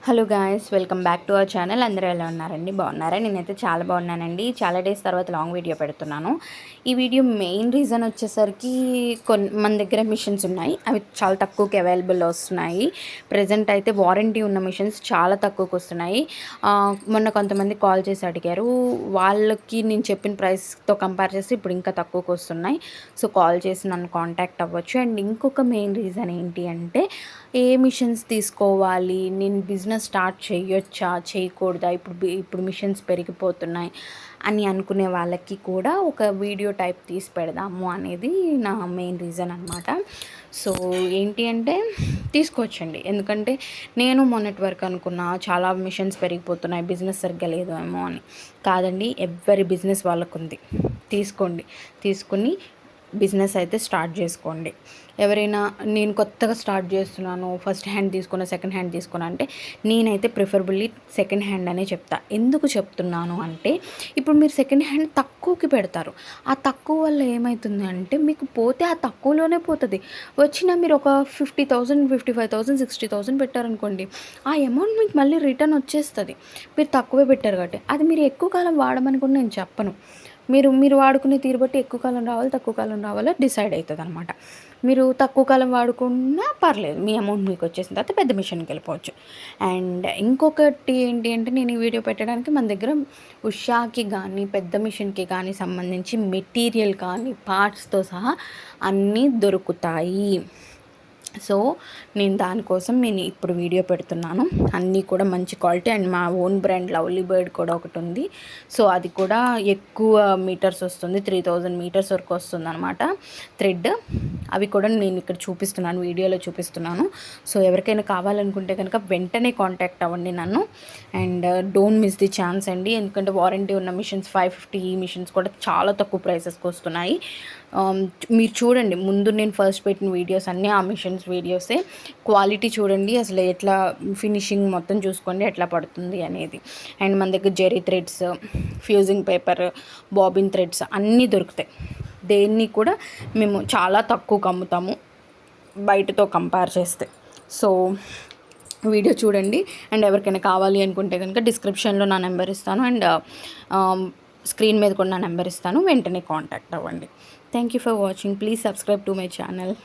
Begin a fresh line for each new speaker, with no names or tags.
Hello guys, welcome back to our channel. అందరూ ఎలా ఉన్నారండి? బాగున్నారా? నేనైతే చాలా బాగున్నానండి. చాలా డేస్ తర్వాత లాంగ్ వీడియో పెడుతున్నాను. ఈ వీడియో మెయిన్ రీజన్ వచ్చేసరికి మన దగ్గర మిషన్స్ ఉన్నాయి. అవి చాలా తక్కువకి అవైలబుల్ వస్తున్నాయి. ప్రజెంట్ అయితే వారంటీ ఉన్న మిషన్స్ చాలా తక్కువకి వస్తున్నాయి. మొన్న కొంతమంది కాల్ చేసి అడిగారు. వాళ్ళకి నేను చెప్పిన ప్రైస్తో కంపేర్ చేసి ఇప్పుడు ఇంకా తక్కువకి వస్తున్నాయి. సో కాల్ చేసి నన్ను కాంటాక్ట్ అవ్వచ్చు. అండ్ ఇంకొక మెయిన్ రీజన్ ఏంటి అంటే, ఏ మిషన్స్ తీసుకోవాలి, నేను బిజినెస్ స్టార్ట్ చేయొచ్చా చేయకూడదా, ఇప్పుడు మిషన్స్ పెరిగిపోతున్నాయి అని అనుకునే వాళ్ళకి కూడా ఒక వీడియో టైప్ తీసి పెడదాము అనేది నా మెయిన్ రీజన్ అనమాట. సో ఏంటి అంటే, తీసుకోవచ్చండి. ఎందుకంటే నేను మొన్నటి వరకు అనుకున్నా చాలా మిషన్స్ పెరిగిపోతున్నాయి, బిజినెస్ సరిగ్గా లేదు ఏమో అని. కాదండి, ఎవరి బిజినెస్ వాళ్ళకు ఉంది. తీసుకోండి, తీసుకుని బిజినెస్ అయితే స్టార్ట్ చేసుకోండి. ఎవరైనా నేను కొత్తగా స్టార్ట్ చేస్తున్నాను, ఫస్ట్ హ్యాండ్ తీసుకున్నా, సెకండ్ హ్యాండ్ తీసుకున్నా అంటే నేనైతే ప్రిఫరబుల్లీ సెకండ్ హ్యాండ్ అనే చెప్తా. ఎందుకు చెప్తున్నాను అంటే, ఇప్పుడు మీరు సెకండ్ హ్యాండ్ తక్కువకి పెడతారు. ఆ తక్కువ వల్ల ఏమవుతుంది అంటే, మీకు పోతే ఆ తక్కువలోనే పోతుంది. వచ్చినా మీరు ఒక 50,000, 55,000, 60,000 పెట్టారనుకోండి, ఆ అమౌంట్ మీకు మళ్ళీ రిటర్న్ వచ్చేస్తుంది. మీరు తక్కువే పెట్టారు కాబట్టి. అది మీరు ఎక్కువ కాలం వాడమని కూడా నేను చెప్పను. మీరు వాడుకునే తీరు బట్టి ఎక్కువ కాలం రావాలి, తక్కువ కాలం రావాలో డిసైడ్ అవుతుంది అనమాట. మీరు తక్కువ కాలం వాడుకున్నా పర్లేదు, మీ అమౌంట్ మీకు వచ్చేసిన తర్వాత పెద్ద మిషన్కి వెళ్ళిపోవచ్చు. అండ్ ఇంకొకటి ఏంటి అంటే, నేను ఈ వీడియో పెట్టడానికి మన దగ్గర ఉషాకి కానీ పెద్ద మిషన్కి కానీ సంబంధించి మెటీరియల్ కానీ పార్ట్స్తో సహా అన్నీ దొరుకుతాయి. సో నేను దానికోసం ఇప్పుడు వీడియో పెడుతున్నాను. అన్నీ కూడా మంచి క్వాలిటీ. అండ్ మా ఓన్ బ్రాండ్ లవ్లీ బర్డ్ కూడా ఒకటి ఉంది. సో అది కూడా ఎక్కువ మీటర్స్ వస్తుంది, 3000 మీటర్స్ వరకు వస్తుంది అనమాట థ్రెడ్. అవి కూడా నేను ఇక్కడ చూపిస్తున్నాను, వీడియోలో చూపిస్తున్నాను. సో ఎవరికైనా కావాలనుకుంటే కనుక వెంటనే కాంటాక్ట్ అవ్వండి నన్ను. And don't miss the chance అండి. ఎందుకంటే వారంటీ ఉన్న మిషన్స్ 550 మిషన్స్ కూడా చాలా తక్కువ ప్రైసెస్కి వస్తున్నాయి. మీరు చూడండి, ముందు నేను ఫస్ట్ పెట్టిన వీడియోస్ అన్నీ ఆ మిషన్స్ వీడియోసే. క్వాలిటీ చూడండి, అసలు ఎట్లా ఫినిషింగ్ మొత్తం చూసుకోండి ఎట్లా పడుతుంది అనేది. అండ్ మన దగ్గర zari threads, fusing paper, bobbin threads అన్నీ దొరుకుతాయి. దేన్ని కూడా మేము చాలా తక్కువకు అమ్ముతాము బయటతో కంపేర్ చేస్తే. సో వీడియో చూడండి. అండ్ ఎవరికైనా కావాలి అనుకుంటే కనుక డిస్క్రిప్షన్లో నా నెంబర్ ఇస్తాను, అండ్ స్క్రీన్ మీద కూడా నా నెంబర్ ఇస్తాను. వెంటనే కాంటాక్ట్ అవ్వండి. Thank you for watching. Please subscribe to my channel.